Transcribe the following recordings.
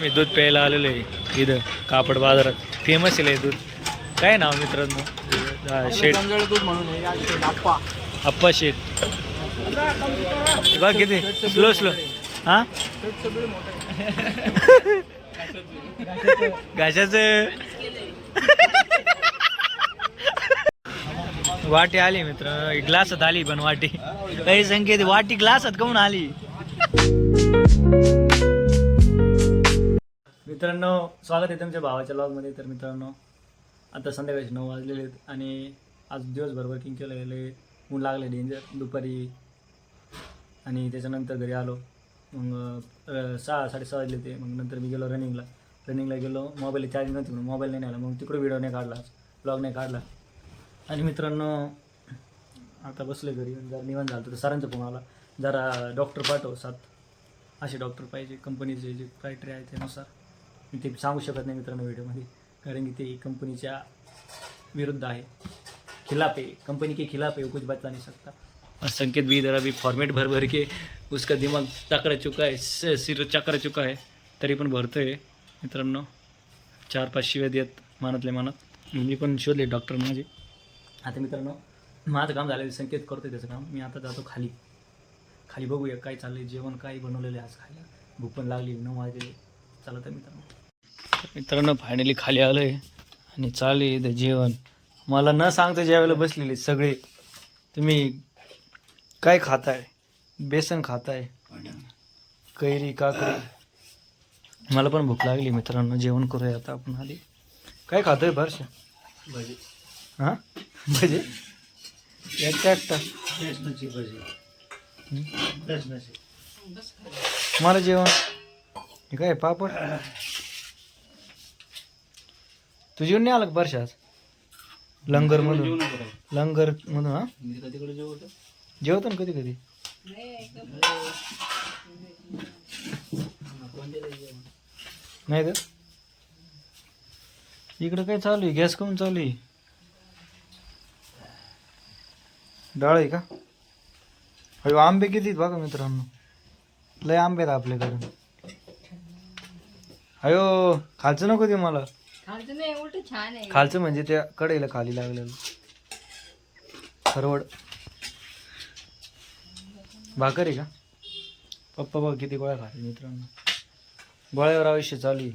मी दूध प्यायला आलेलो आहे इथं कापड बाजारात. फेमस आहे दूध. काय नाव मित्रांनो? शेठ दूध म्हणून आप्पा आप्पा शेठ. बघ किती स्लो स्लो. हां घाशाचं वाटी आली मित्र. ग्लासात आली पण वाटी काही संकेत वाटी ग्लासात काऊन आली. मित्रांनो स्वागत आहे तुमच्या भावाच्या लॉगमध्ये. तर मित्रांनो आता संध्याकाळी 9 वाजलेले आहेत आणि आज दिवसभर वर्किंग केलं गेलं. ऊन लागले डेंजर दुपारी आणि त्याच्यानंतर घरी आलो. मग 6-6:30 वाजले ते. मग नंतर मी गेलो रनिंगला गेलो. मोबाईल चार्जिंग नव्हती म्हणून मोबाईल नाही आला. मग तिकडे व्हिडिओ नाही काढला, ब्लॉग नाही काढला. आणि मित्रांनो आता बसले घरी. जरा निवांत झालं तर सरांचा फोन आला, जरा डॉक्टर पाठव 7 असे डॉक्टर पाहिजे कंपनीचे जे क्रायटेरिया आहे त्यानुसार. मी ते सांगू शकत नाही मित्रांनो व्हिडिओमध्ये, कारण की ते कंपनीच्या विरुद्ध आहे, खिलाफ है. कंपनी के खिलाफ है, कुछ बता नहीं सकता. और संकेत भी इधर अभी फॉर्मेट भर भर के उसका दिमाग चकरा चुका है, सिर चकरा चुका है, तरी पण भरतोय मित्रांनो. 4-5 शिव्या देत मनातले मनात. मी पण शोधले डॉक्टर माझे. आता मित्रांनो माझं काम झालं, संकेत करतोय त्याचं काम. मी आता जातो खाली बघूया काय चाललंय, जेवण काय बनवलेलं आहे आज खायला. भूक पण लागली, 9 वाजले. चला तर मित्रांनो फायनली खाली आलो आहे आणि चालू आहे इथं जेवण. मला न सांगता ज्यावेळेला बसलेले सगळे. तुम्ही काय खाताय? बेसन खाताय, कैरी काकडी. मला पण भूक लागली मित्रांनो, जेवण करूया आता आपण. आधी काय खातोय बरशा? भजी. हां भजी एकटा मला जेवण हे काय पापड. तू जेवण नाही आलं का बरशा आज? लंगरमधून हां जेवतो ना कधी कधी. नाही तर इकडं काय चालू आहे? गॅस करून चालू आहे. डाळ आहे का? अयो आंबे किती आहेत बघा मित्रांनो, लय आंबे आहेत आपल्याकडं. अयो खालचं नको ते मला. खालचं म्हणजे त्या कढईला खाली लागलेलं खरवड. भाकर आहे का? पप्पा बघ किती गोळ्या खाते मित्रांनो. गोळ्यावर आयुष्य चालू आहे.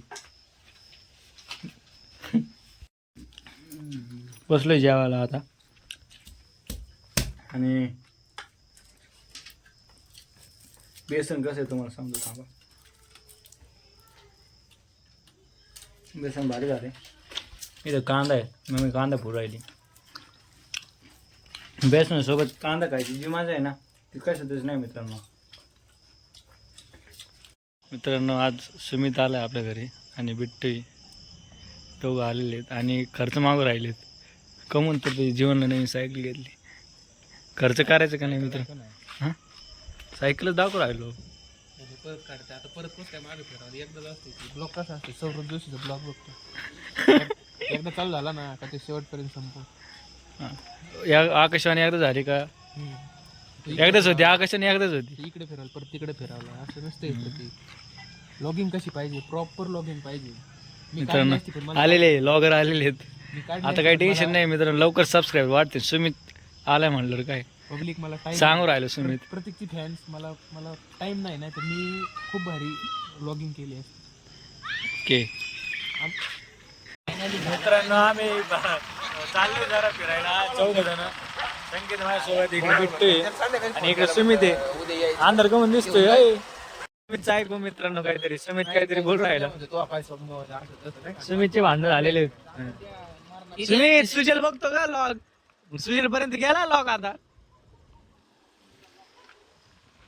बसलोय जेवायला आता. आणि बेसन कसं आहे तुम्हाला सांगतो थांबा. बेसन भारी झाले. इथं कांदा आहे, मग मी कांदा फोड राहिली. बेसनासोबत कांदा खायची जी मजा आहे ना ती कशातच नाही मित्रांनो. आज सुमित आला आपल्या घरी आणि बिट्टू दोघं आलेले आहेत आणि खर्च मागू राहिलेत. कमून तर ते जीवनला नवीन सायकल घेतली. खर्च करायचं का नाही मित्र? हां सायकलच दाखवू राहिलो. परत काढते आता. परत कसं काय मागे फिरावं? एकदा असते ब्लॉक कसा असते, 14 दिवशीचा ब्लॉक बघतो. एकदा चालू झाला ना का ते शेवटपर्यंत संपव. हां या आकाशवाणी एकदा झाली का? एकदाच होती आकाशवाणी, एकदाच होती. इकडे फिरावं परत तिकडे फिरावं असं नसतं. ती लॉगिंग कशी पाहिजे, प्रॉपर लॉगिंग पाहिजे. मित्रांनो आलेले लॉगर आलेले आहेत. आता काही टेन्शन नाही मित्रांनो, लवकर सबस्क्राईब वाढते. सुमित आलाय म्हणलं काय पब्लिक मला टाइम सांगू राहिलो. सुमित प्रत्येकची फॅन्स मला टाइम नाही तर मी खूप भारी लॉगिंग केली आहे. ओके मित्रांनो आम्ही चाललो जरा फिरायला 14 जण. संकेत माझ्यासोबत इकडे बिट्टू आणि इकडे सुमित आहे. अंधार कमून दिसतोय. सुमितचं ऐकू मित्रांनो काहीतरी. सुमित काहीतरी बोल राहिला. सुमितचे भांडण झालेले आहेत. सुमित सुजल बघतो का लॉग? सुजल पर्यंत गेला लॉग आता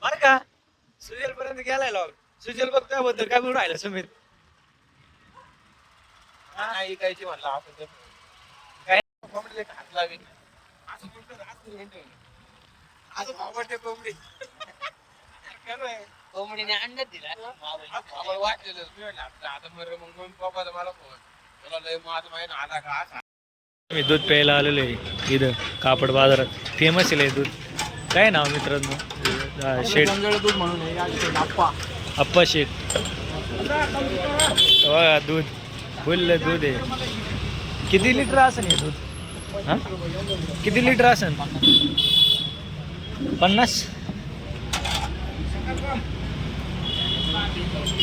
बर का? सुजल पर्यंत गेलाय लॉग. सुजल बघ त्याबद्दल काय बोलून राहिला सुमित? ऐकायची म्हणला काय कोंबडीने अंडा दिला. वाटलेलं मी दूध प्यायला आलेलो आहे इथं कापड बाजारात. फेमस आहे दूध. काय नाव मित्रांनो? शेठ दूध म्हणून आप्पा शेठ. बघा दूध फुल दूध आहे. किती लिटर असेल हे दूध? हा किती लिटर असेल? 50.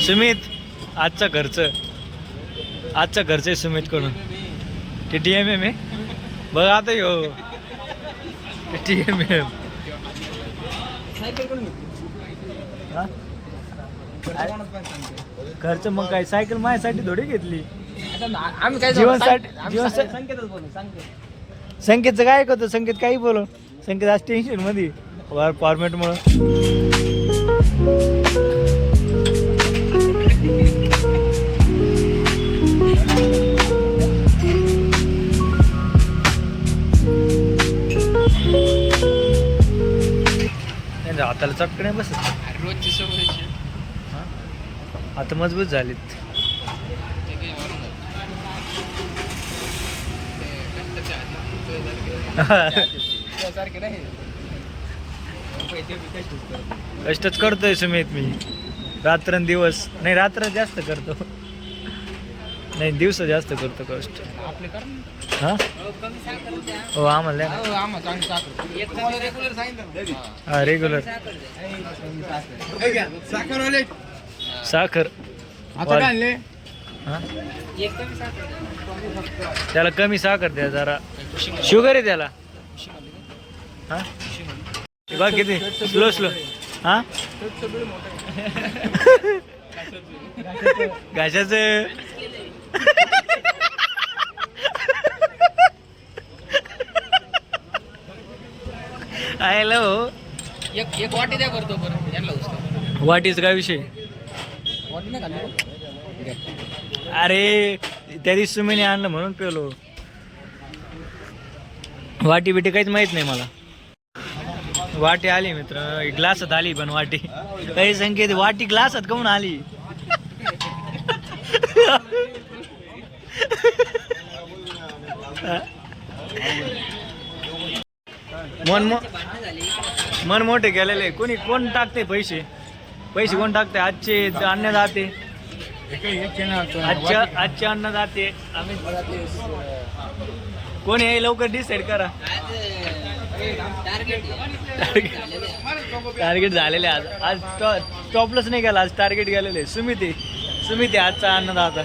सुमित आजचा खर्च आहे सुमित कडून. TTMM आहे बघ आता यो TTMM. खर्च मग काय सायकल माझ्यासाठी थोडी घेतली. आम्ही काय संकेतचं काय करतो? संकेत काही बोलो. संकेत आज टेन्शन मध्ये फॉर्मॅट मुळे. हाताला चटकणे बस रोजची सवय. आता मजबूत झालीत. कष्टच करतोय सुमित मी. रात्रंदिवस नाही, रात्र जास्त करतो. नाही दिवस जास्त करतो कष्ट. आपले कर हा हो आम्हाला हा रेग्युलर साखर हा त्याला कमी साखर द्या जरा. शुगर आहे त्याला. हा बघ किती स्लो हा घाशाचं हॅलो. एक वाटी द्या करतो बरं यांना उचला. वाटीच काय विषय? वाटी नाही खाल्ली. अरे त्या दिवशी सुमीने आणलं म्हणून पेलो. वाटी बिटी काहीच माहित नाही मला. वाटी आली मित्र, ग्लासात आली पण वाटी काही संकेत वाटी ग्लासात काऊन आली? मन मोठे केलेले. कोण टाकते पैसे कोण टाकते? आजचे अन्नदाते, आजचे अन्नदाते आम्ही. कोण आहे लवकर डिसाईड करा. टार्गेट झालेले आज टॉपलंच नाही गेला. आज टार्गेट गेलेले. सुमित आजचा अन्नदाता.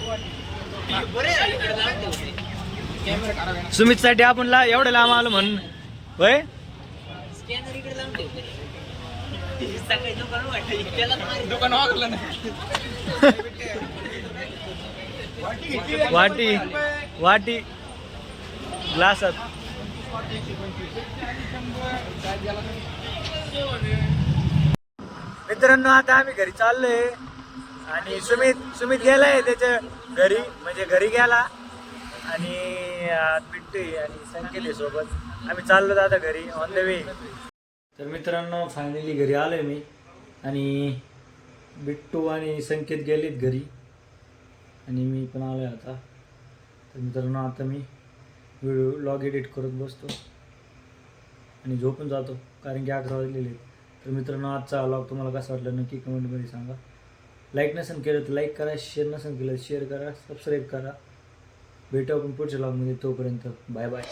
सुमित साठी आपण एवढं लांब आलो म्हणून होय. दुकान वागलं वाटी ग्लासात. मित्रांनो आता आम्ही घरी चाललोय आणि सुमित गेलाय त्याच्या घरी, म्हणजे घरी गेला आणि बिट्टू आणि संकेत आहे सोबत. आम्ही चाललो आता घरी ऑन द वे. तर मित्रांनो फायनली घरी आलोय मी आणि बिट्टू आणि संकेत गेलेत घरी आणि मी पण आलोय आता. तर मित्रांनो आता मी व्लॉग एडिट करत बसतो आणि झोपून जातो कारण की 11 वाजलेले आहेत. तर मित्रांनो आजचा व्लॉग तुम्हाला कसा वाटला नक्की कमेंटमध्ये सांगा. लाईक नसेल केलं तर लाईक करा, शेअर नसेल केलं शेअर करा, सबस्क्राईब करा. भेटू आपण पुढच्या व्लॉगमध्ये. तोपर्यंत बाय बाय.